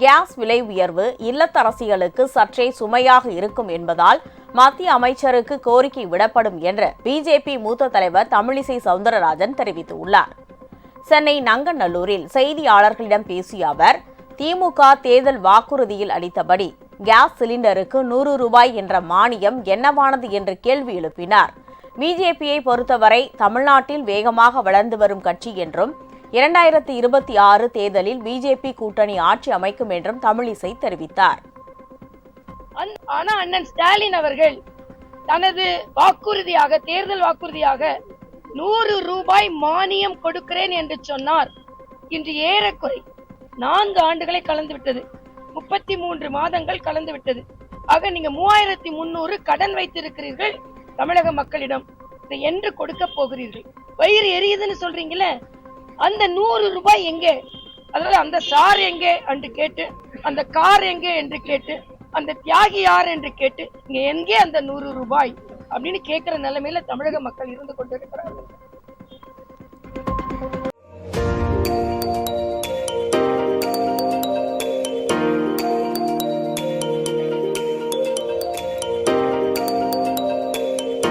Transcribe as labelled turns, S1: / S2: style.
S1: Case விலை உயர்வு இல்லத்தரசிகளுக்கு சற்றே சுமையாக இருக்கும் என்பதால் மத்திய அமைச்சருக்கு கோரிக்கை விடப்படும் என்று பிஜேபி மூத்த தலைவர் தமிழிசை சவுந்தரராஜன் தெரிவித்துள்ளார். சென்னை நங்கநல்லூரில் செய்தியாளர்களிடம் பேசிய அவர், திமுக தேர்தல் வாக்குறுதியில் அளித்தபடி கேஸ் சிலிண்டருக்கு 100 ரூபாய் என்ற மானியம் என்னவானது என்று கேள்வி எழுப்பினார். பிஜேபியை பொறுத்தவரை தமிழ்நாட்டில் வேகமாக வளர்ந்து வரும் கட்சி என்றும் 2026 தேர்தலில் பிஜேபி கூட்டணி ஆட்சி அமைக்கும் என்றும் தமிழிசை தெரிவித்தார்.
S2: ஆனா அண்ணன் ஸ்டாலின் அவர்கள் தனது வாக்குறுதியாக தேர்தல் வாக்குறுதியாக 100 ரூபாய் மானியம் கொடுக்கிறேன் என்று சொன்னார். இன்று ஏறக்குறை 4 ஆண்டுகளை கலந்து விட்டது, 33 மாதங்கள் கலந்து விட்டது. ஆக நீங்க 3300 கடன் வைத்திருக்கிறீர்கள் தமிழக மக்களிடம். என்று கொடுக்க போகிறீர்கள்? வயிறு எரியுதுன்னு சொல்றீங்களே, அந்த 100 ரூபாய் எங்கே? அதாவது அந்த சார் எங்கே என்று கேட்டு, அந்த கார் எங்கே என்று கேட்டு, அந்த தியாகி யார் என்று கேட்டு, இங்க எங்கே அந்த 100 ரூபாய் அப்படின்னு கேட்கிற நிலைமையில தமிழக மக்கள் இருந்து கொண்டிருக்கிறார்கள்.